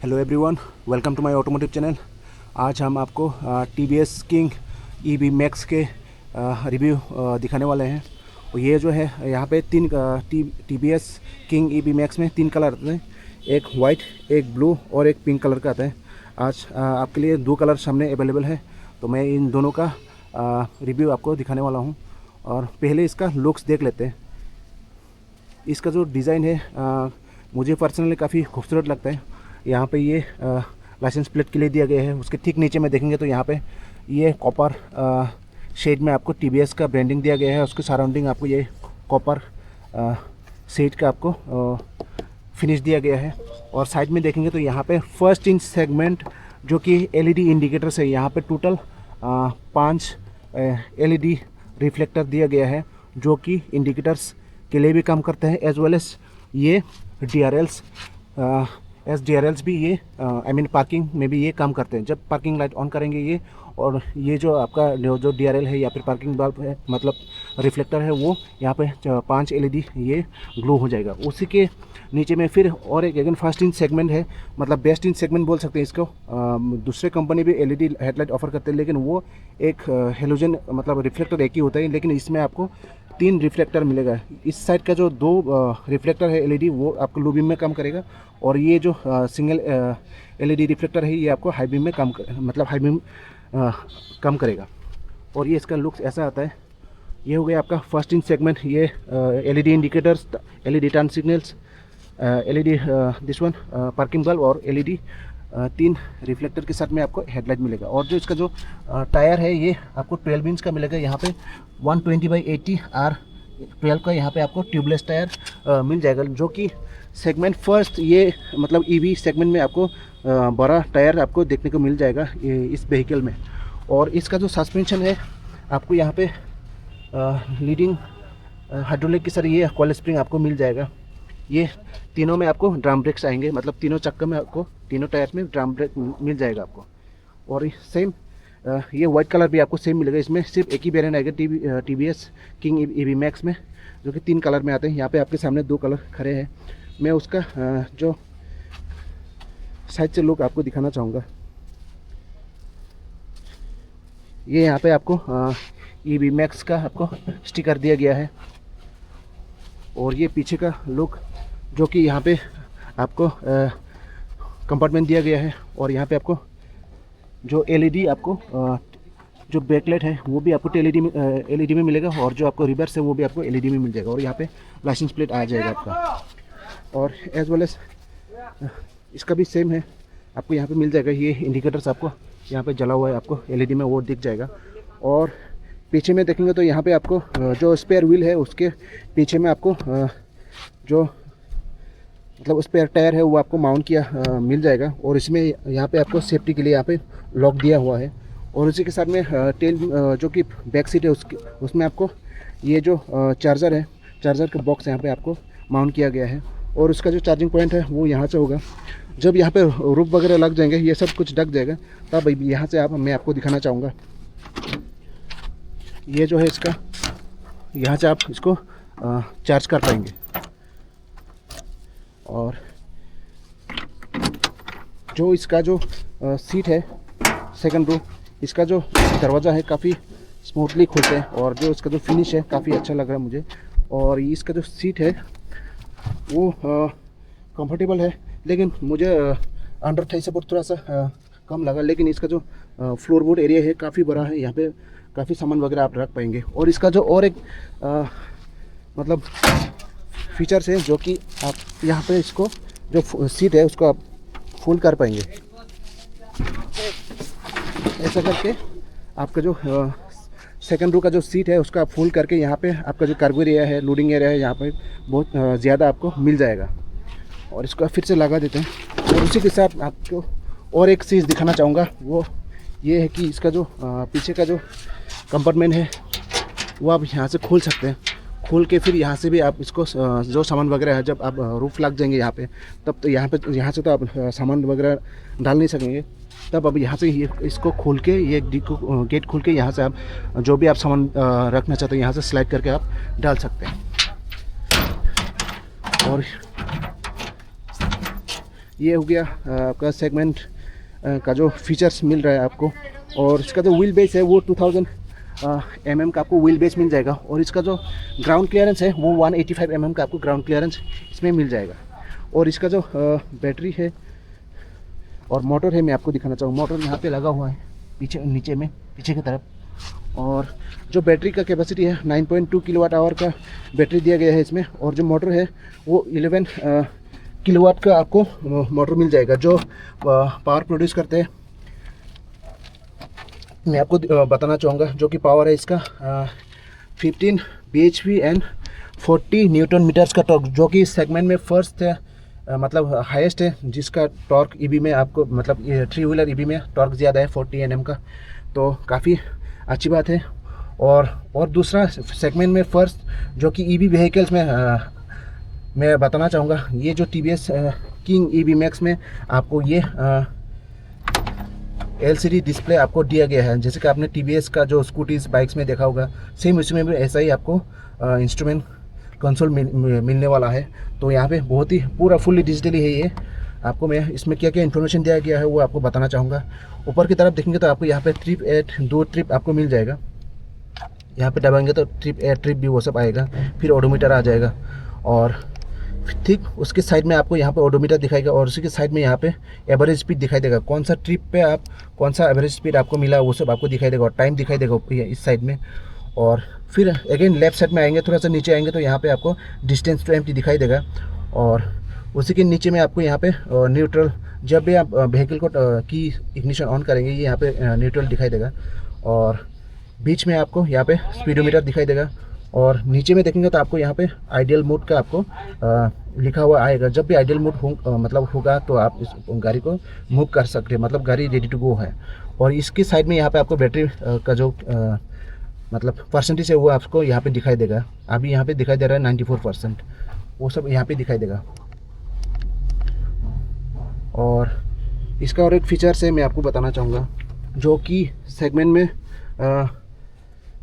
Hello everyone, welcome to my automotive channel. आज हम आपको TVS किंग EV मैक्स के रिव्यू दिखाने वाले हैं। और ये जो है यहाँ पे तीन TVS किंग EV मैक्स में तीन कलर आते हैं, एक वाइट, एक ब्लू और एक पिंक कलर का आता है। आज आपके लिए दो कलर सामने अवेलेबल है, तो मैं इन दोनों का रिव्यू आपको दिखाने वाला हूँ। और पहले इसका लुक्स देख लेते हैं। इसका जो डिज़ाइन है मुझे पर्सनली काफ़ी खूबसूरत लगता है। यहाँ पे ये लाइसेंस प्लेट के लिए दिया गया है। उसके ठीक नीचे में देखेंगे तो यहाँ पे ये कॉपर शेड में आपको TVS का ब्रांडिंग दिया गया है। उसके सराउंडिंग आपको ये कॉपर शेड का आपको फिनिश दिया गया है। और साइड में देखेंगे तो यहाँ पे फर्स्ट इन सेगमेंट जो कि LED इंडिकेटर्स है, यहाँ पे टोटल 5 LED रिफ्लेक्टर दिया गया है जो कि इंडिकेटर्स के लिए भी काम करते हैं, एज वेल एज ये DRLs भी ये पार्किंग में भी ये काम करते हैं। जब पार्किंग लाइट ऑन करेंगे ये, और ये जो आपका जो DRL है या फिर पार्किंग बल्ब है, मतलब रिफ्लेक्टर है, वो यहाँ पे 5 LED ये ग्लो हो जाएगा। उसी के नीचे में फिर और एक अगेन फर्स्ट इन सेगमेंट है, मतलब बेस्ट इन सेगमेंट बोल सकते हैं इसको। दूसरे कंपनी भी LED हेडलाइट ऑफर करते हैं, लेकिन वो एक हेलोजन मतलब रिफ्लेक्टर एक ही होता है, लेकिन इसमें आपको 3 रिफ्लेक्टर मिलेगा। इस साइड का जो 2 रिफ्लेक्टर है LED, वो आपको लो बीम में काम करेगा, और ये जो सिंगल LED रिफ्लेक्टर है ये आपको हाई बीम में हाई बीम काम करेगा। और ये इसका लुक्स ऐसा आता है। ये हो गया आपका फर्स्ट इन सेगमेंट। ये LED indicators, LED turn signals, LED this one parking bulb और LED 3 रिफ्लेक्टर के साथ में आपको हेडलाइट मिलेगा। और जो इसका जो टायर है ये आपको 12 इंच का मिलेगा। यहाँ पे 120/80 R12 का यहाँ पे आपको ट्यूबलेस टायर मिल जाएगा, जो कि सेगमेंट फर्स्ट ये मतलब EV सेगमेंट में आपको बड़ा टायर आपको देखने को मिल जाएगा इस व्हीकल में। और इसका जो सस्पेंशन है आपको यहाँ पे लीडिंग हाइड्रोलिक के साथ ये कॉइल स्प्रिंग आपको मिल जाएगा। ये तीनों में आपको ड्रम ब्रेक्स आएंगे, मतलब तीनों चक्कर में आपको तीनों टायर में ड्रम ब्रेक मिल जाएगा आपको। और सेम ये वाइट कलर भी आपको सेम मिलेगा। इसमें सिर्फ एक ही वेरिएंट आएगा TVS किंग EV मैक्स में, जो कि 3 कलर में आते हैं। यहाँ पे आपके सामने 2 कलर खड़े हैं। मैं उसका जो साइड से लुक आपको दिखाना चाहूँगा। ये यहाँ पे आपको EV मैक्स का आपको स्टिकर दिया गया है। और ये पीछे का लुक जो कि यहाँ पे आपको कंपार्टमेंट दिया गया है। और यहाँ पे आपको जो LED आपको जो बैकलाइट है वो भी आपको LED में मिलेगा, और जो आपको रिवर्स है वो भी आपको LED में मिल जाएगा। और यहाँ पे लाइसेंस प्लेट आ जाएगा आपका। और एज वेल एज इसका भी सेम है, आपको यहाँ पे मिल जाएगा। ये इंडिकेटर्स आपको यहाँ पे जला हुआ है, आपको LED में वो दिख जाएगा। और पीछे में देखेंगे तो यहाँ पे आपको जो स्पेयर व्हील है उसके पीछे में आपको जो मतलब स्पेयर टायर है वो आपको माउंट किया मिल जाएगा। और इसमें यहाँ पे आपको सेफ्टी के लिए यहाँ पे लॉक दिया हुआ है। और उसी के साथ में टेल जो कि बैक सीट है उसमें आपको ये जो चार्जर है, चार्जर का बॉक्स यहाँ पे आपको माउंट किया गया है। और उसका जो चार्जिंग पॉइंट है वो यहाँ से होगा। जब यहाँ पे रूफ वगैरह लग जाएंगे, ये सब कुछ ढक जाएगा, तब यहाँ से मैं आपको दिखाना चाहूँगा। ये जो है इसका, यहाँ से आप इसको चार्ज कर पाएंगे। और जो इसका जो सीट है सेकंड रो, इसका जो दरवाज़ा है काफ़ी स्मूथली खुलते हैं, और जो इसका जो फिनिश है काफ़ी अच्छा लग रहा है मुझे। और इसका जो सीट है वो कंफर्टेबल है, लेकिन मुझे अंडर थाई सपोर्ट थोड़ा सा कम लगा। लेकिन इसका जो फ्लोर बोर्ड एरिया है काफ़ी बड़ा है, यहाँ पे काफ़ी सामान वगैरह आप रख पाएंगे। और इसका जो और एक मतलब फीचर्स है, जो कि आप यहाँ पे इसको जो सीट है उसको आप फुल कर पाएंगे। ऐसा करके आपका जो सेकंड रो का जो सीट है उसका आप फुल करके यहाँ पे आपका जो कार्गो एरिया है, लोडिंग एरिया है, यहाँ पे बहुत ज़्यादा आपको मिल जाएगा। और इसको फिर से लगा देते हैं। और उसी के साथ आपको और एक चीज़ दिखाना चाहूँगा, वो ये है कि इसका जो पीछे का जो कंपार्टमेंट है वो आप यहाँ से खोल सकते हैं। खोल के फिर यहाँ से भी आप इसको जो सामान वगैरह है, जब आप रूफ लग जाएंगे यहाँ पे, तब तो यहाँ से तो आप सामान वगैरह डाल नहीं सकेंगे। तब अब यहाँ से ये इसको खोल के, ये गेट खोल के यहाँ से आप जो भी आप सामान रखना चाहते हैं यहाँ से स्लाइड करके आप डाल सकते हैं। और ये हो गया आपका सेगमेंट का जो फीचर्स मिल रहा है आपको। और इसका जो व्हील बेस है वो 2000 mm का आपको व्हील बेस मिल जाएगा। और इसका जो ग्राउंड क्लियरेंस है वो 185 mm का आपको ग्राउंड क्लियरेंस इसमें मिल जाएगा। और इसका जो बैटरी है और मोटर है, मैं आपको दिखाना चाहूँगा। मोटर यहाँ पे लगा हुआ है पीछे, नीचे में, पीछे की तरफ। और जो बैटरी का कैपेसिटी है 9.2 किलोवाट आवर का बैटरी दिया गया है इसमें। और जो मोटर है वो 11 किलोवाट का आपको मोटर मिल जाएगा, जो पावर प्रोड्यूस करते हैं। मैं आपको बताना चाहूँगा जो कि पावर है इसका 15 bhp एंड 40 न्यूटन मीटर्स का टॉर्क, जो कि इस सेगमेंट में फर्स्ट है, मतलब हाईएस्ट है, जिसका टॉर्क ईबी में आपको, मतलब ये 3 व्हीलर ईबी में टॉर्क ज़्यादा है 40 Nm का, तो काफ़ी अच्छी बात है। और दूसरा सेगमेंट में फर्स्ट जो कि ईबी व्हीकल्स में मैं बताना चाहूँगा, ये जो TVS किंग ईबी मैक्स में आपको ये LCD डिस्प्ले आपको दिया गया है। जैसे कि आपने TVS का जो स्कूटीज बाइक्स में देखा होगा, सेम इसमें भी ऐसा ही आपको इंस्ट्रूमेंट कंसोल मिलने वाला है। तो यहाँ पे बहुत ही पूरा फुल्ली डिजिटली है ये। आपको मैं इसमें क्या क्या इन्फॉर्मेशन दिया गया है वो आपको बताना चाहूँगा। ऊपर की तरफ देखेंगे तो आपको यहाँ पे ट्रिप 8 2 ट्रिप आपको मिल जाएगा। यहाँ पे दबाएंगे तो ट्रिप 8 ट्रिप भी वो सब आएगा। फिर ओडोमीटर आ जाएगा और ठीक उसके साइड में आपको यहाँ पे ओडोमीटर दिखाएगा। और उसी के साइड में यहाँ पे एवरेज स्पीड दिखाई देगा, कौन सा ट्रिप पे आप कौन सा एवरेज स्पीड आपको मिला वो सब आपको दिखाई देगा। और टाइम दिखाई देगा इस साइड में। और फिर अगेन लेफ्ट साइड में आएंगे, थोड़ा सा नीचे आएंगे तो यहाँ पे आपको डिस्टेंस टू एम्प्टी दिखाई देगा। और उसी के नीचे में आपको यहाँ पे न्यूट्रल, जब भी आप व्हीकल को की इग्निशन ऑन करेंगे ये यहाँ पे न्यूट्रल दिखाई देगा। और बीच में आपको यहाँ पे स्पीडोमीटर दिखाई देगा। और नीचे में देखेंगे तो आपको यहाँ पे आइडियल मोड का आपको लिखा हुआ आएगा। जब भी आइडियल मोड मतलब होगा तो आप इस गाड़ी को मूव कर सकते हैं, मतलब गाड़ी रेडी टू गो है। और इसके साइड में यहाँ पे आपको बैटरी का जो मतलब परसेंटेज है वो आपको यहाँ पे दिखाई देगा। अभी यहाँ पे दिखाई दे रहा है 94%, वो सब यहाँ पे दिखाई देगा। और इसका और एक फीचर है मैं आपको बताना चाहूँगा, जो कि सेगमेंट में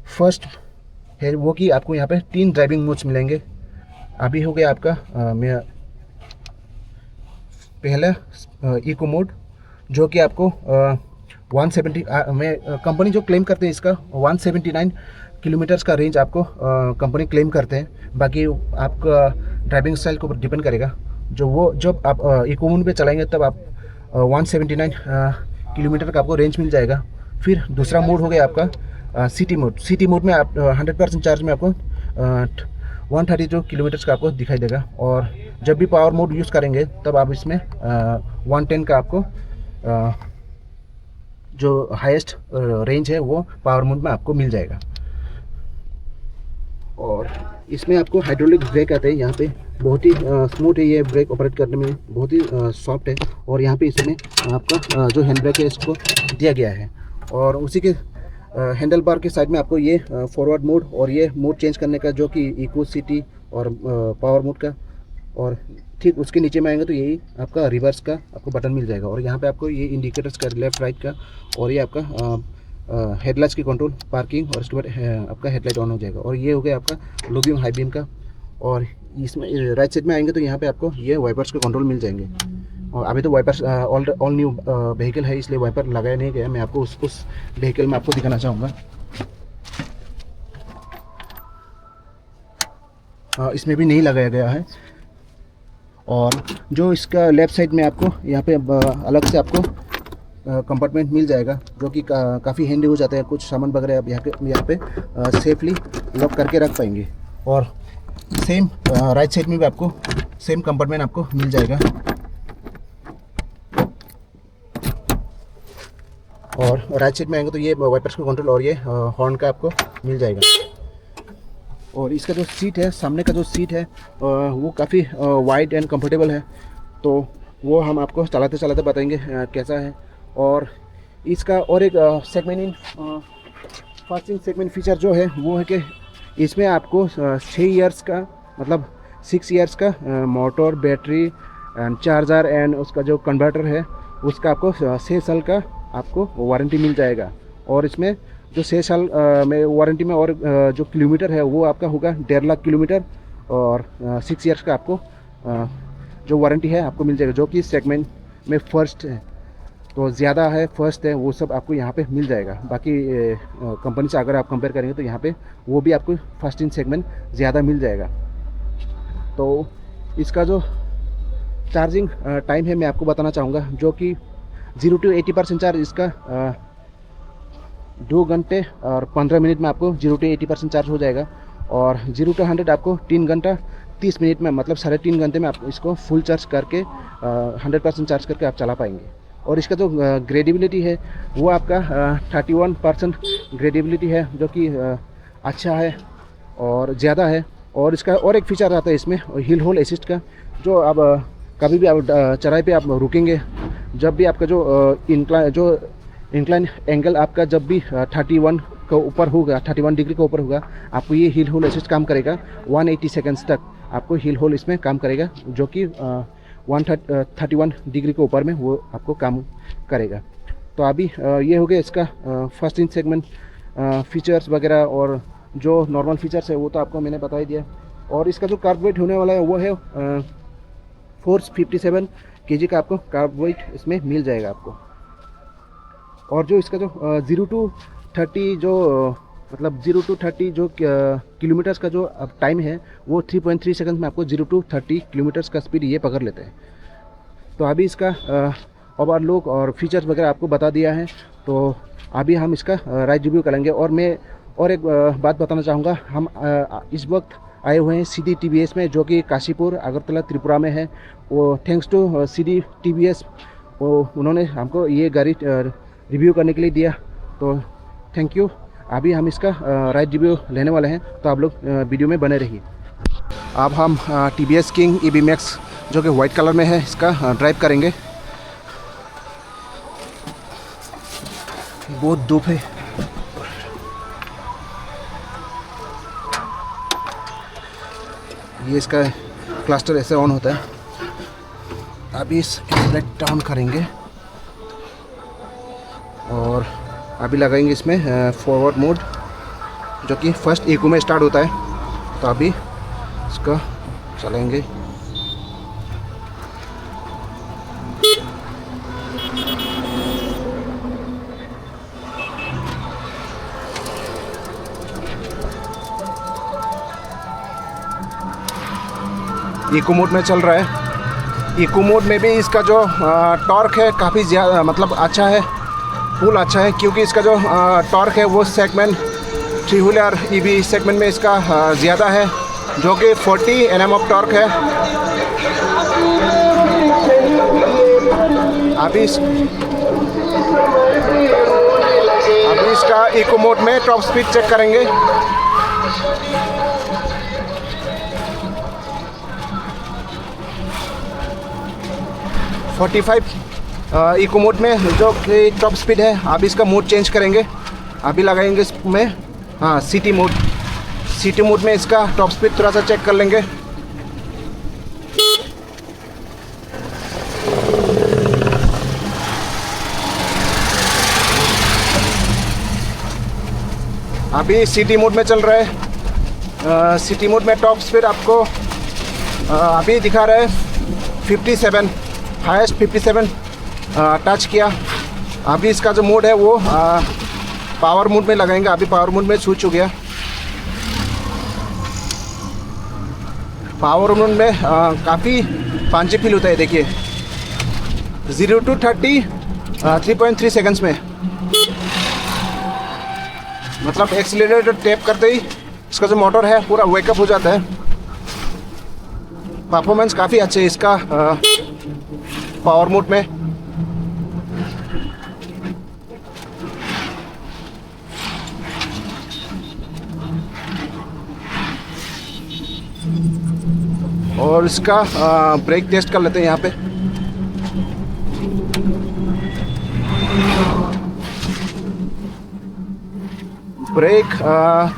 फर्स्ट है, वो कि आपको यहाँ पे 3 ड्राइविंग मोड्स मिलेंगे। अभी हो गया आपका मैं पहला इको मोड, जो कि आपको 170 में कंपनी जो क्लेम करते हैं इसका 179 किलोमीटर्स का रेंज आपको कंपनी क्लेम करते हैं। बाकी आपका ड्राइविंग स्टाइल के ऊपर डिपेंड करेगा। जब आप इको मोड पे चलाएंगे तब आप 179 किलोमीटर का आपको रेंज मिल जाएगा। फिर दूसरा मोड हो गया आपका सिटी मोड। सिटी मोड में आप 100% चार्ज में आपको 132 किलोमीटर्स का आपको दिखाई देगा। और जब भी पावर मोड यूज़ करेंगे तब आप इसमें 110 का आपको जो हाईएस्ट रेंज है वो पावर मोड में आपको मिल जाएगा। और इसमें आपको हाइड्रोलिक ब्रेक आते हैं। यहाँ पे बहुत ही स्मूथ है ये ब्रेक, ऑपरेट करने में बहुत ही सॉफ्ट है। और यहाँ पे इसमें आपका जो हैंड ब्रेक है इसको दिया गया है। और उसी के हैंडल बार के साइड में आपको ये फॉरवर्ड मोड और ये मोड चेंज करने का, जो कि इको सिटी और पावर मोड का। और ठीक उसके नीचे में आएंगे तो यही आपका रिवर्स का आपको बटन मिल जाएगा। और यहाँ पे आपको ये इंडिकेटर्स का लेफ्ट राइट का, और ये आपका हेडलाइट्स की कंट्रोल, पार्किंग, और उसके बाद आपका हेडलाइट ऑन हो जाएगा। और ये हो गया आपका लो बीम हाई बीम का। और इसमें राइट साइड में आएंगे तो यहाँ पे आपको ये वाइपर्स के कंट्रोल मिल जाएंगे। और अभी तो वाइपर्स ऑल न्यू व्हीकल है इसलिए वाइपर लगाया नहीं गया। मैं आपको उस व्हीकल में आपको दिखाना चाहूँगा। इसमें भी नहीं लगाया गया है। और जो इसका लेफ़्ट साइड में आपको यहाँ पे अलग से आपको कंपार्टमेंट मिल जाएगा, जो कि काफ़ी हैंडी हो जाते हैं। कुछ सामान वगैरह आप यहाँ पे सेफली लॉक करके रख पाएंगे। और सेम राइट साइड में भी आपको सेम कंपार्टमेंट आपको मिल जाएगा। और राइट साइड में आएंगे तो ये वाइपर्स का कंट्रोल और ये हॉर्न का आपको मिल जाएगा। और इसका जो सीट है, सामने का जो सीट है वो काफ़ी वाइड एंड कंफर्टेबल है। तो वो हम आपको चलाते चलाते बताएंगे कैसा है। और इसका और एक फास्टिंग सेगमेंट फीचर जो है वो है कि इसमें आपको 6 ईयर्स का, मतलब 6 ईयर्स का motor, battery and charger and उसका जो कन्वर्टर है उसका आपको 6 साल का आपको वारंटी मिल जाएगा। और इसमें जो 6 साल में वारंटी में और जो किलोमीटर है वो आपका होगा 1.5 लाख किलोमीटर। और 6 ईयर्स का आपको जो वारंटी है आपको मिल जाएगा, जो कि सेगमेंट में फर्स्ट है, तो ज़्यादा है, फर्स्ट है, वो सब आपको यहाँ पे मिल जाएगा। बाकी कंपनी से अगर आप कंपेयर करेंगे तो यहाँ पे वो भी आपको फर्स्ट इन सेगमेंट ज़्यादा मिल जाएगा। तो इसका जो चार्जिंग टाइम है मैं आपको बताना चाहूँगा, जो कि 0 to 80% चार्ज इसका 2 घंटे और 15 मिनट में आपको 0 to 80% चार्ज हो जाएगा, और 0 to 100 आपको 3 घंटा 30 मिनट में, मतलब 3.5 घंटे में आप इसको फुल चार्ज करके 100% चार्ज करके आप चला पाएंगे। और इसका जो ग्रेडेबिलिटी है वो आपका 31% ग्रेडेबिलिटी है, जो कि अच्छा है और ज़्यादा है। और इसका और एक फीचर आता है इसमें हिल होल्ड असिस्ट का, जो आप कभी भी आप चढ़ाई पे आप रुकेंगे, जब भी आपका जो इंक्लाइन एंगल आपका जब भी 31 के ऊपर होगा, 31 डिग्री के ऊपर होगा, आपको ये हिल होल्ड असिस्ट काम करेगा 180 सेकेंड्स तक आपको हिल होल्ड इसमें काम करेगा, जो कि 131 डिग्री के ऊपर में वो आपको काम करेगा। तो अभी ये हो गया इसका फर्स्ट इन सेगमेंट फीचर्स वगैरह, और जो नॉर्मल फीचर्स है वो तो आपको मैंने बता ही दिया। और इसका जो कार्ब वेट होने वाला है वो है 457 kg का आपको कार्ब वेट इसमें मिल जाएगा आपको। और जो इसका जो 0 to 30 जो मतलब 0 to 30 जो किलोमीटर्स का जो अब टाइम है वो 3.3 सेकंड में आपको 0 to 30 किलोमीटर्स का स्पीड ये पकड़ लेते हैं। तो अभी इसका ओवरलुक और फीचर्स वगैरह आपको बता दिया है, तो अभी हम इसका राइड रिव्यू करेंगे। और मैं और एक बात बताना चाहूँगा, हम इस वक्त आए हुए हैं सीडी टीवीएस में, जो कि काशीपुर अगरतला त्रिपुरा में है। वो थैंक्स टू सीडी टीवीएस, वो उन्होंने हमको ये गाड़ी रिव्यू करने के लिए दिया, तो थैंक यू। अभी हम इसका राइड रिव्यू लेने वाले हैं, तो आप लोग वीडियो में बने रहिए। अब हम टीवीएस किंग EV Max जो कि वाइट कलर में है इसका ड्राइव करेंगे। बहुत धूप है। ये इसका क्लस्टर ऐसे ऑन होता है। अभी इस एक्सीलरेट डाउन करेंगे और अभी लगाएंगे इसमें फॉरवर्ड मोड, जो कि फर्स्ट इको में स्टार्ट होता है। तो अभी इसका चलेंगे। इको मोड में चल रहा है। इको मोड में भी इसका जो टॉर्क है काफ़ी ज़्यादा, मतलब अच्छा है, फुल अच्छा है, क्योंकि इसका जो टॉर्क है वो सेगमेंट 3 व्हीलर EV सेगमेंट में इसका ज़्यादा है, जो कि 40 Nm ऑफ टॉर्क है। अभी इसका इको मोड में टॉप स्पीड चेक करेंगे। इको मोड में जो कि टॉप स्पीड है। अभी इसका मोड चेंज करेंगे। अभी लगाएंगे इसमें सिटी मोड। सिटी मोड में इसका टॉप स्पीड थोड़ा सा चेक कर लेंगे। अभी सिटी मोड में चल रहा है। सिटी मोड में टॉप स्पीड आपको अभी दिखा रहा है 57, हाईएस्ट 57 टच किया। अभी इसका जो मोड है वो पावर मोड में लगाएंगे। अभी पावर मोड में स्विच हो गया। पावर मोड में काफ़ी पंची फील होता है। देखिए 0 to 30 3.3 सेकंड्स में, मतलब एक्सीलरेटर टैप करते ही इसका जो मोटर है पूरा वेकअप हो जाता है। परफॉर्मेंस काफ़ी अच्छे है इसका पावर मोड में। और इसका ब्रेक टेस्ट कर लेते हैं यहाँ पे। ब्रेक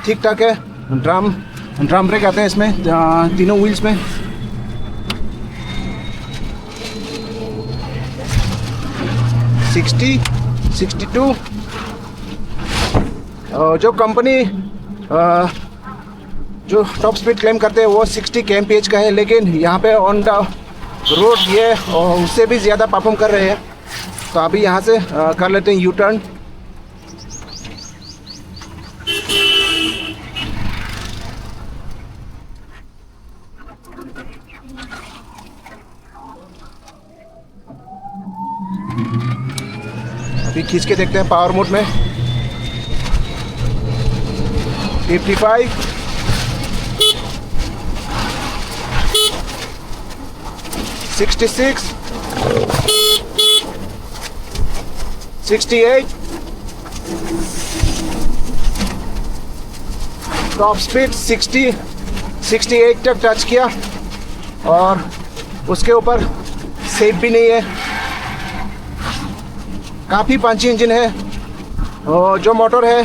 ठीक ठाक है। ड्रम ब्रेक आते हैं इसमें तीनों व्हील्स में। सिक्सटी 62। जो कंपनी जो टॉप स्पीड क्लेम करते हैं वो 60 kmph का है, लेकिन यहाँ पे ऑन रोड ये उससे भी ज़्यादा परफॉर्म कर रहे हैं। तो अभी यहाँ से कर लेते हैं यू टर्न। अभी खींच के देखते हैं पावर मोड में। 55, 66, 68, टॉप स्पीड 60, 68 तक टच किया और उसके ऊपर सेफ भी नहीं है। काफ़ी पंची इंजन है और जो मोटर है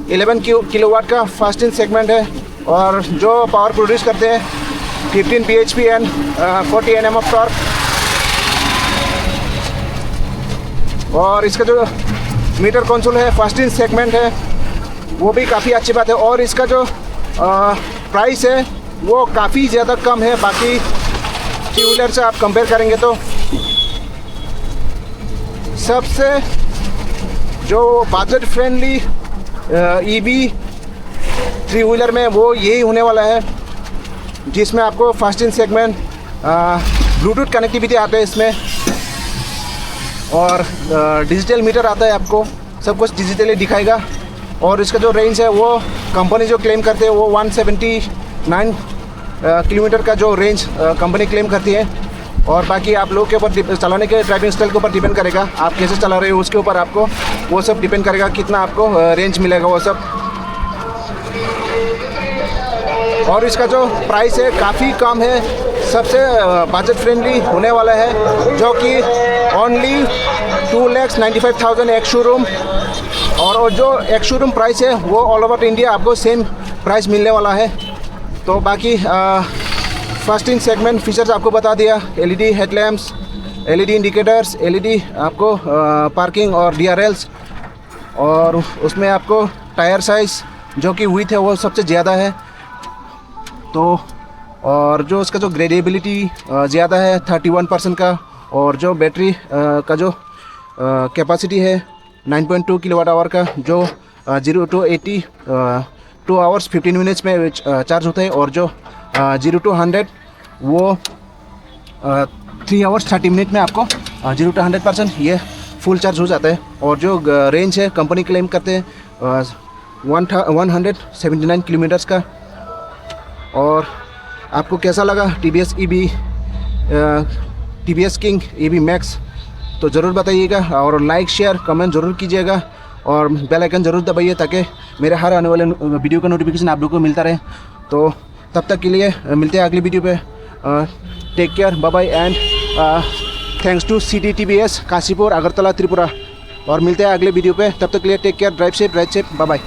11 किलोवाट का फास्टिंग सेगमेंट है और जो पावर प्रोड्यूस करते हैं 15 bhp and 40 Nm of torque. और इसका जो मीटर कंसोल है फास्टिंग सेगमेंट है वो भी काफ़ी अच्छी बात है। और इसका जो प्राइस है वो काफ़ी ज़्यादा कम है बाकी थ्री व्हीलर से आप कंपेयर करेंगे तो। सबसे जो budget friendly EB three wheeler में वो यही होने वाला है जिसमें आपको फास्टिंग सेगमेंट ब्लूटूथ कनेक्टिविटी आता है इसमें और डिजिटल मीटर आता है, आपको सब कुछ डिजिटली दिखाएगा। और इसका जो रेंज है वो कंपनी जो क्लेम करते हैं वो 179 किलोमीटर का जो रेंज कंपनी क्लेम करती है। और बाकी आप लोगों के ऊपर चलाने के ड्राइविंग स्टाइल के ऊपर डिपेंड करेगा, आप कैसे चला रहे हो उसके ऊपर आपको वो सब डिपेंड करेगा कितना आपको रेंज मिलेगा वो सब। और इसका जो प्राइस है काफ़ी कम है, सबसे बजट फ्रेंडली होने वाला है जो कि ओनली 2,95,000 एक शोरूम। और जो एक शोरूम प्राइस है वो ऑल ओवर इंडिया आपको सेम प्राइस मिलने वाला है। तो बाकी फास्टिंग सेगमेंट फीचर्स आपको बता दिया, LED headlamps, LED indicators, LED आपको पार्किंग और डीआरएल्स। और उसमें आपको टायर साइज़ जो कि विड्थ है वो सबसे ज़्यादा है। तो और जो उसका जो ग्रेडेबिलिटी ज़्यादा है 31% का। और जो बैटरी का जो कैपेसिटी है 9.2 किलोवाट आवर का, जो 0 to 80 2 आवर्स 15 मिनट्स में चार्ज होता है। और जो 0 to 100 वो 3 आवर्स 30 मिनट में आपको 0 to 100% ये फुल चार्ज हो जाता है। और जो रेंज है कंपनी क्लेम करते हैं 179 किलोमीटर्स का। और आपको कैसा लगा TVS EV TVS king EV max तो ज़रूर बताइएगा और लाइक शेयर कमेंट ज़रूर कीजिएगा और बेल आइकन ज़रूर दबाइए ताकि मेरे हर आने वाले वीडियो का नोटिफिकेशन आप लोगों को मिलता रहे। तो तब तक के लिए मिलते हैं अगली वीडियो पे। Take care, bye bye and thanks to city TVS Kashipur Agartala Tripura. और मिलते हैं अगले वीडियो पे, तब तक के लिए take care, drive safe, bye bye.